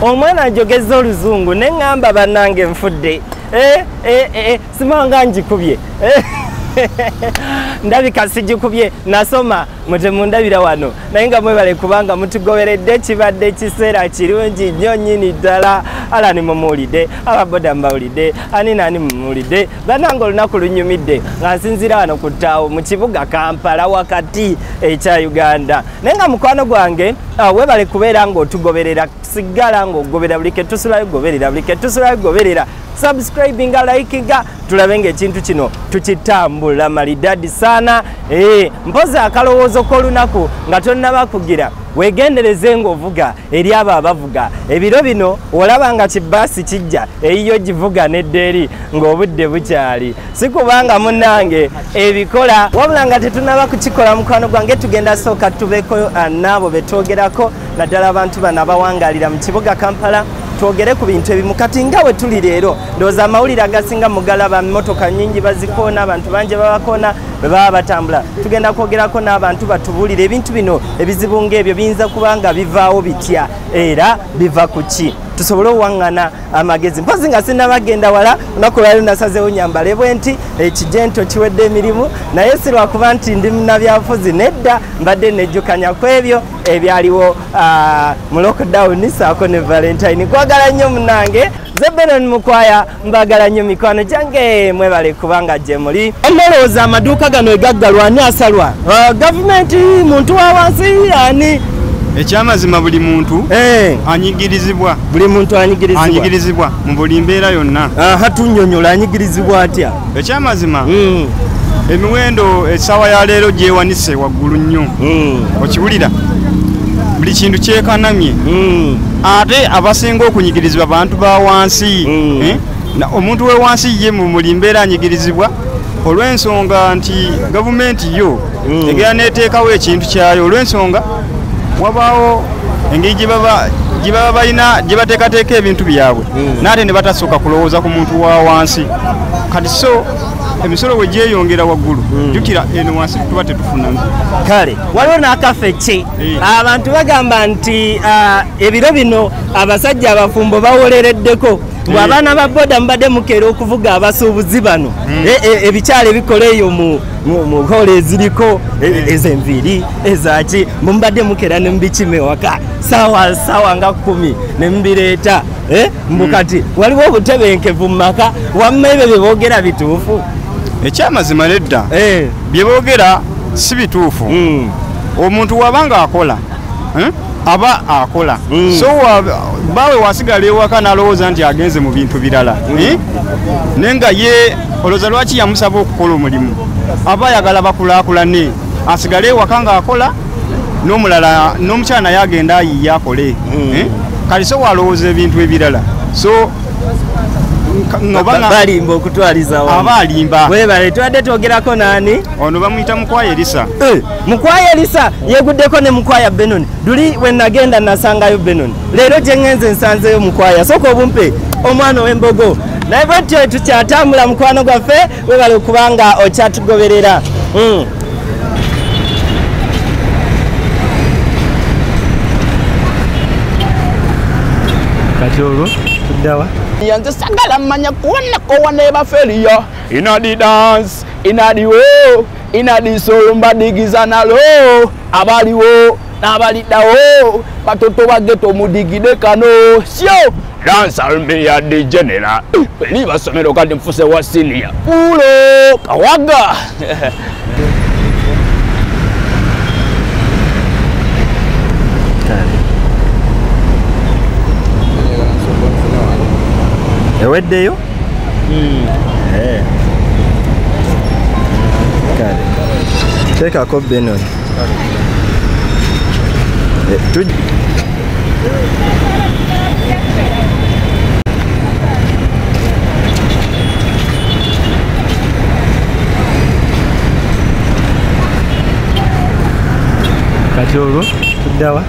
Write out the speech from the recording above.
Omwana njogeza oluzungu ne ngamba bannange nfudde. Simanga njikubye. Ndabika sijikubye nasoma mundabira wano naye nga mwebale kubanga mutugoberedde kibadde kiseera kirungi nnyo nnyini ddala alani mumuwulidde ababoda mbawulidde ani nani mumuwulidde bannange olunaku lunyumidde nga nsinzira wano ku ttaawo mu kibuga Kampala wakati ekya Uganda naye nga mukwano gwange webale kubeera ng'otugoberera sigala ng'ogoberera buli ke tusulayo goberera buli ke tusulayo goberera subscribing likinga tulabe ng'ekintu kino tukitambula malidadi sana mpozi akalowoozo k'olunaku nga tonnaba kugira wegendereze ng'ovuga eri abo abavuga ebiro bino olaba nga kibbaasi kijja eyiyo givuga n'eddeeri ng'obudde bukyali si kubanga munnange ebikola wabula nga tetunaba kukikola mukwano gwange tugenda sooka tubeko n'abo betwogerako naddala abantu bano abawangaalira mu kibuga Kampala twogere ku bintu ebimu kati nga we tuli leero ndowooza amawulire agasinga mugalaba mmotoka nnyingi bazikoona abantu bangi babakoona bwe baba batambula tugenda kwogerako n'abantu batubuulire ebintu bino ebizibu ng'ebyo biyinza kuba nga bivaawo bitya era biva ku ki tusobole owaŋŋana amagezi mpozi nga sinnabagenda wala olunaku lwali nasazeewo nyambale bwe nti ekijento kiwedde emirimu naye si lwakuba nti ndi munnabyabufuzi nedda mbadde nejjukanya ku ebyo ebyaliwo mu lockdown saako ne Valentine kwagala nnyo munnange ze Benon Mukwaya mbagala nnyo mikwano gyange mwebale kubanga gye muli ndowooza amaduuka gano egaggalwa ani asalwa gavumenti muntu wa wansi ani ekyamazima buli muntu anyigirizibwa buli muntu anyigirizibwa mu buli mbeera yonna tunnyonnyola anyigirizibwa atya ekyamazima emiwendo essaawa ya leero gyewanise waggulu nnyo okiwulira buli kintu kyekanamye ate abasinga okunyigirizibwa bantu ba wansi omuntu we wansi ye mu buli mbeera anyigirizibwa olw'ensonga nti gavumenti yo egera neeteekawo ekintu kyayo olw'ensonga wabaawo engeri gye baba balina gye bateekateeka ebintu byabwe naate ne batasooka kulowooza ku muntu wa wansi kati so emisolo we gyeyongera waggulu jjukira eno wansi tuba tetufunamu kale waliwo n'akafecce abantu bagamba nti ebiro bino abasajja abafumbo bawolereddeko abaana ba boda mbadde mukeera okuvuga abasuubuzi bano ebikyala ebikola eyo mu hole eziriko ez'enviiri ezaki mbadde mukeera ne mubikime waka sawa nga 10 ne mubireeta mbukati waliwo obutebenkevu mu maka wamma ebyo bye boogera bituufu ekyamazima nedda bye boogera si bituufu omuntu wabanga akola aba akola so bawe wasigala ewaka n'alowooza nti agenze mu bintu birala nenga ye olowooza lwaki yamusaba okukola omulimu aba ayagala bakulaakulane asigale ewaka ng'akola n'omulala n'omukyala naye agenda ayiye akole kati so walowooza ebintu ebirala so balimba okutwaliza aba alimba webale twadde twogerako nani ono bamuyita Mukwaya Elisa Mukwaya Elisa yeguddeko ne Mukwaya Benon duli we nagenda nasangayo Benon leero gye ngenze nsanzeyo Mukwaya sooka obumpe omwana w'embogo naye bwetyo tukyatambula mukwano gwaffe webale okubanga okyatugoberera kati olwo tuddawa yanze sagala manya kuona ko wane bafeliya ina di dance ina di wo ina di soul mbadigiza nalo abaliwo n'abalidawo batoto bageto mudigide kano sio dance alme ya de general ni basomero kandi mfuse wa senior ulo kawaga eweddeyo kale teekako Benon kati olwo tuddawa